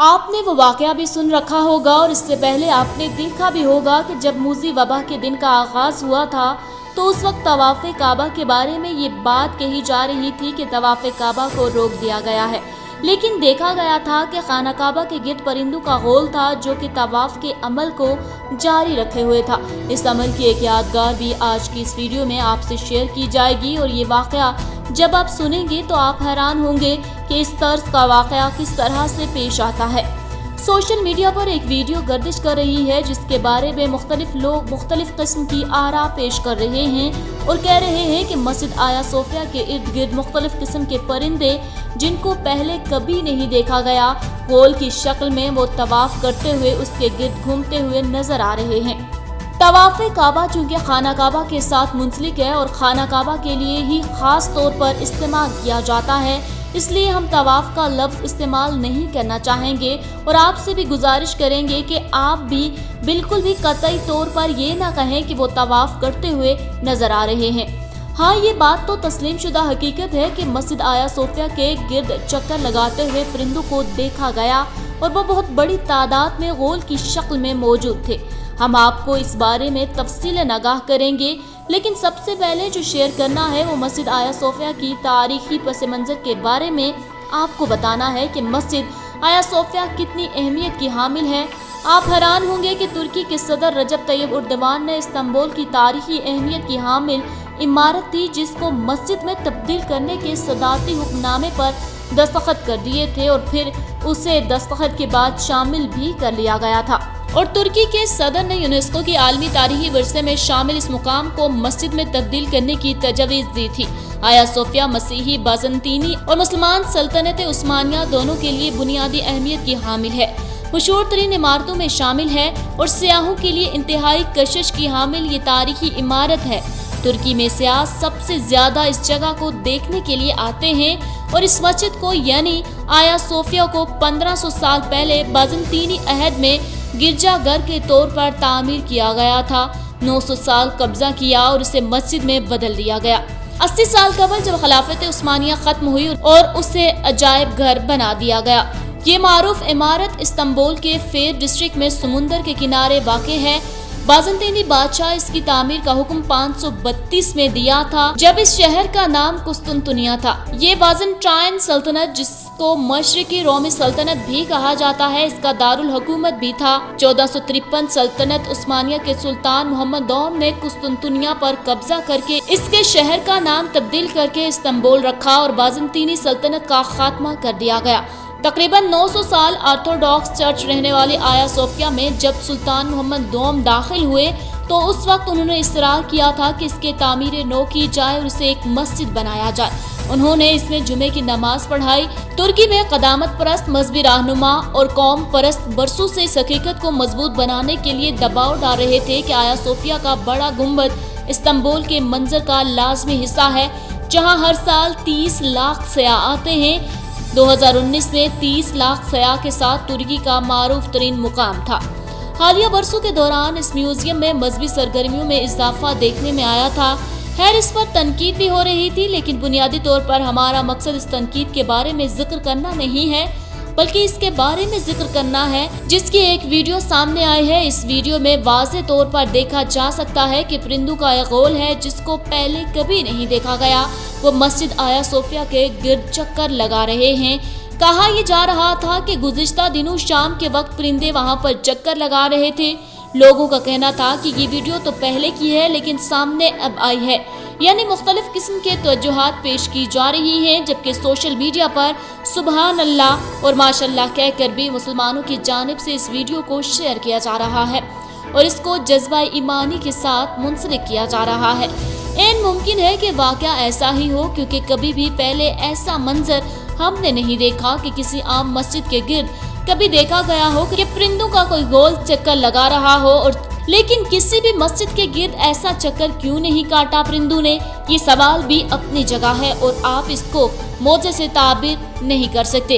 آپ نے وہ واقعہ بھی سن رکھا ہوگا اور اس سے پہلے آپ نے دیکھا بھی ہوگا کہ جب موذی وبا کے دن کا آغاز ہوا تھا تو اس وقت طواف کعبہ کے بارے میں یہ بات کہی جا رہی تھی کہ طواف کعبہ کو روک دیا گیا ہے، لیکن دیکھا گیا تھا کہ خانہ کعبہ کے گرد پرندوں کا غول تھا جو کہ طواف کے عمل کو جاری رکھے ہوئے تھا۔ اس عمل کی ایک یادگار بھی آج کی اس ویڈیو میں آپ سے شیئر کی جائے گی اور یہ واقعہ جب آپ سنیں گے تو آپ حیران ہوں گے کہ اس طرز کا واقعہ کس طرح سے پیش آتا ہے۔ سوشل میڈیا پر ایک ویڈیو گردش کر رہی ہے جس کے بارے میں مختلف لوگ مختلف قسم کی آراء پیش کر رہے ہیں اور کہہ رہے ہیں کہ مسجد آیا صوفیہ کے ارد گرد مختلف قسم کے پرندے جن کو پہلے کبھی نہیں دیکھا گیا غول کی شکل میں وہ طواف کرتے ہوئے اس کے گرد گھومتے ہوئے نظر آ رہے ہیں۔ طواف کعبہ چونکہ خانہ کعبہ کے ساتھ منسلک ہے اور خانہ کعبہ کے لیے ہی خاص طور پر استعمال کیا جاتا ہے، اس لیے ہم طواف کا لفظ استعمال نہیں کرنا چاہیں گے اور آپ سے بھی گزارش کریں گے کہ آپ بھی بالکل بھی قطعی طور پر یہ نہ کہیں کہ وہ طواف کرتے ہوئے نظر آ رہے ہیں۔ ہاں، یہ بات تو تسلیم شدہ حقیقت ہے کہ مسجد آیا صوفیہ کے گرد چکر لگاتے ہوئے پرندوں کو دیکھا گیا اور وہ بہت بڑی تعداد میں غول کی شکل میں موجود تھے۔ ہم آپ کو اس بارے میں تفصیل آگاہ کریں گے، لیکن سب سے پہلے جو شیئر کرنا ہے وہ مسجد آیا صوفیہ کی تاریخی پس منظر کے بارے میں آپ کو بتانا ہے کہ مسجد آیا صوفیہ کتنی اہمیت کی حامل ہے۔ آپ حیران ہوں گے کہ ترکی کے صدر رجب طیب اردوان نے استنبول کی تاریخی اہمیت کی حامل عمارت تھی جس کو مسجد میں تبدیل کرنے کے صدارتی حکم نامے پر دستخط کر دیے تھے اور پھر اسے دستخط کے بعد شامل بھی کر لیا گیا تھا، اور ترکی کے صدر نے یونیسکو کی عالمی تاریخی ورثے میں شامل اس مقام کو مسجد میں تبدیل کرنے کی تجویز دی تھی۔ آیا صوفیہ مسیحی بازنطینی اور مسلمان سلطنت عثمانیہ دونوں کے لیے بنیادی اہمیت کی حامل ہے، مشہور ترین عمارتوں میں شامل ہے اور سیاحوں کے لیے انتہائی کشش کی حامل یہ تاریخی عمارت ہے۔ ترکی میں سیاح سب سے زیادہ اس جگہ کو دیکھنے کے لیے آتے ہیں اور اس مسجد کو یعنی آیا صوفیہ کو 1500 سال پہلے بازنطینی عہد میں گرجا گھر کے طور پر تعمیر کیا گیا تھا۔ 900 سال قبضہ کیا اور اسے مسجد میں بدل دیا گیا۔ 80 سال قبل جب خلافت عثمانیہ ختم ہوئی اور اسے عجائب گھر بنا دیا گیا۔ یہ معروف عمارت استنبول کے فیر ڈسٹرکٹ میں سمندر کے کنارے واقع ہے۔ بازنطینی بادشاہ اس کی تعمیر کا حکم 532 میں دیا تھا جب اس شہر کا نام قسطنطنیہ تھا۔ یہ بازنٹائن سلطنت جس کو مشرقی رومی سلطنت بھی کہا جاتا ہے اس کا دارالحکومت بھی تھا۔ 1453 سلطنت عثمانیہ کے سلطان محمد دوم نے قسطنطنیہ پر قبضہ کر کے اس کے شہر کا نام تبدیل کر کے استنبول رکھا اور بازنطینی سلطنت کا خاتمہ کر دیا گیا۔ تقریباً 900 سال آرتھوڈاکس چرچ رہنے والی آیا صوفیہ میں جب سلطان محمد دوم داخل ہوئے تو اس وقت انہوں نے اصرار کیا تھا کہ اس کے تعمیر نو کی جائے اور اسے ایک مسجد بنایا جائے۔ انہوں نے اس میں جمعے کی نماز پڑھائی۔ ترکی میں قدامت پرست مذہبی رہنما اور قوم پرست برسوں سے اس حقیقت کو مضبوط بنانے کے لیے دباؤ ڈال رہے تھے کہ آیا صوفیہ کا بڑا گنبد استنبول کے منظر کا لازمی حصہ ہے جہاں ہر سال 30 لاکھ سیاح آتے ہیں۔ 2019 میں 30 لاکھ سیاح کے ساتھ ترکی کا معروف ترین مقام تھا۔ حالیہ برسوں کے دوران اس میوزیم میں مذہبی سرگرمیوں میں اضافہ دیکھنے میں آیا تھا۔ خیر، اس پر تنقید بھی ہو رہی تھی، لیکن بنیادی طور پر ہمارا مقصد اس تنقید کے بارے میں ذکر کرنا نہیں ہے بلکہ اس کے بارے میں ذکر کرنا ہے جس کی ایک ویڈیو سامنے آئی ہے۔ اس ویڈیو میں واضح طور پر دیکھا جا سکتا ہے کہ پرندوں کا ایک غول ہے جس کو پہلے کبھی نہیں دیکھا گیا۔ وہ مسجد آیا صوفیہ کے گرد چکر لگا رہے ہیں۔ کہا یہ جا رہا تھا کہ گزشتہ دنوں شام کے وقت پرندے وہاں پر چکر لگا رہے تھے۔ لوگوں کا کہنا تھا کہ یہ ویڈیو تو پہلے کی ہے لیکن سامنے اب آئی ہے، یعنی مختلف قسم کے توجہات پیش کی جا رہی ہیں، جبکہ سوشل میڈیا پر سبحان اللہ اور ماشاء اللہ کہہ کر بھی مسلمانوں کی جانب سے اس ویڈیو کو شیئر کیا جا رہا ہے اور اس کو جذبہ ایمانی کے ساتھ منسلک کیا جا رہا ہے۔ ممکن ہے کہ واقعہ ایسا ہی ہو کیونکہ کبھی بھی پہلے ایسا منظر ہم نے نہیں دیکھا کہ کسی عام مسجد کے گرد کبھی دیکھا گیا ہو کہ پرندوں کا کوئی گول چکر لگا رہا ہو، اور لیکن کسی بھی مسجد کے گرد ایسا چکر کیوں نہیں کاٹا پرندوں نے؟ یہ سوال بھی اپنی جگہ ہے اور آپ اس کو موجے سے تعبیر نہیں کر سکتے۔